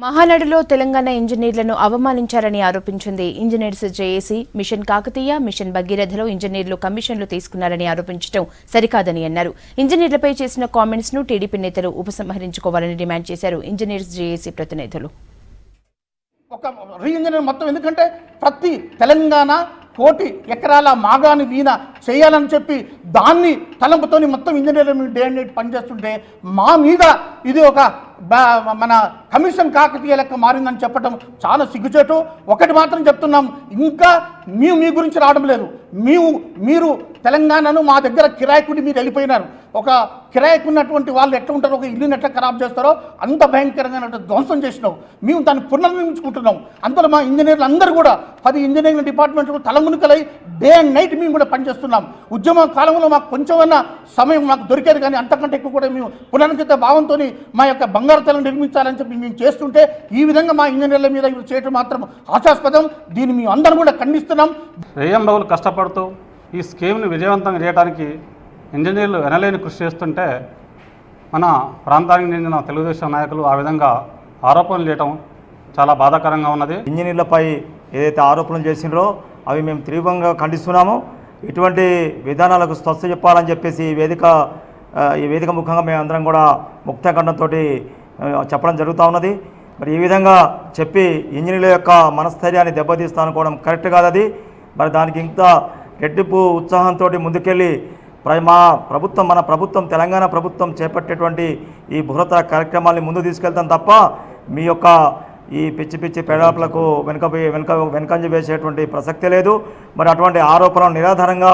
మహానాడులో తెలంగాణ ఇంజనీర్లను అవమానించారని ఆరోపించింది. Engineers JAC mission Kakatiya, mission భగీరథలో ఇంజనీర్లు కమిషన్లు తీసుకున్నారని ఆరోపించడం సరికాదని అన్నారు. ఇంజనీర్లపై చేసిన కామెంట్స్ ను టీడీపీ నేతలు ఉపసంహరించుకోవాలని డిమాండ్ చేశారు. ఇంజనీర్స్ జేఏసీ ప్రతినిధులు ఒక రీఇంజనీర్ మొత్తం ఎందుకంటే ప్రతి తెలంగాణ కోటి ఎకరాల మాగాని వీణ చేయాలని చెప్పి దాన్ని తలంపుతోని మొత్తం ఇంజనీర్లు డే అండ్ నైట్ పనిచేస్తుంటే మా మీద ఇది ఒక మన కమిషన్ కాకతీయ లెక్క మారిందని చెప్పడం చాలా సిగ్గుచేటు. ఒకటి మాత్రం చెప్తున్నాం, ఇంకా మీ గురించి రావడం లేదు. మీరు తెలంగాణను మా దగ్గర కిరాయికుడి మీరు వెళ్ళిపోయినారు. ఒక కిరాయికు ఉన్నటువంటి వాళ్ళు ఎట్లా ఉంటారో, ఒక ఇల్లుని ఎట్లా ఖరాబ్ చేస్తారో అంత భయంకరంగా ధ్వంసం చేసినావు. మేము దాన్ని పునర్నిర్మించుకుంటున్నాం. అందులో మా ఇంజనీర్లు అందరూ కూడా 10 ఇంజనీరింగ్ డిపార్ట్మెంట్లు తలమునికలై డే అండ్ నైట్ మేము కూడా పనిచేస్తున్నాం. ఉద్యమ కాలంలో మాకు కొంచెమన్నా సమయం మాకు దొరికేది, కానీ అంతకంటే ఎక్కువ కూడా మేము పునరంకిత భావంతో మా యొక్క బంగారు తెలను నిర్మించాలని చెప్పి మేము చేస్తుంటే ఈ విధంగా మా ఇంజనీర్ల మీద ఇవి చేయడం మాత్రం హాస్యాస్పదం. దీన్ని మేము అందరం కూడా ఖండిస్తున్నాం. రేయం బహులు కష్టపడుతూ ఈ స్కీమ్ను విజయవంతంగా చేయడానికి ఇంజనీర్లు ఎనలేని కృషి చేస్తుంటే మన ప్రాంతానికి చెందిన తెలుగుదేశం నాయకులు ఆ విధంగా ఆరోపణలు చేయడం చాలా బాధాకరంగా ఉన్నది. ఇంజనీర్లపై ఏదైతే ఆరోపణలు చేసినారో అవి మేము తీవ్రంగా ఖండిస్తున్నాము. ఇటువంటి విధానాలకు స్వస్థ చెప్పాలని చెప్పేసి ఈ వేదిక ముఖంగా మేము అందరం కూడా ముక్తఖండంతో చెప్పడం జరుగుతూ ఉన్నది. మరి ఈ విధంగా చెప్పి ఇంజనీర్ల యొక్క మనస్థైర్యాన్ని దెబ్బతీస్తా అనుకోవడం కరెక్ట్ కాదు. అది మరి దానికి ఇంత రెట్టింపు ఉత్సాహంతో ముందుకెళ్ళి మన ప్రభుత్వం తెలంగాణ ప్రభుత్వం చేపట్టేటువంటి ఈ బృహత్తర కార్యక్రమాల్ని ముందు తీసుకెళ్తాం తప్ప మీ యొక్క ఈ పిచ్చి పెడాపులకు వెనకంజ వేసేటువంటి ప్రసక్తి లేదు. మరి అటువంటి ఆరోపణలు నిరాధారంగా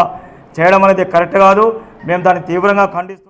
చేయడం అనేది కరెక్ట్ కాదు. మేము దాన్ని తీవ్రంగా ఖండిస్తున్నాం.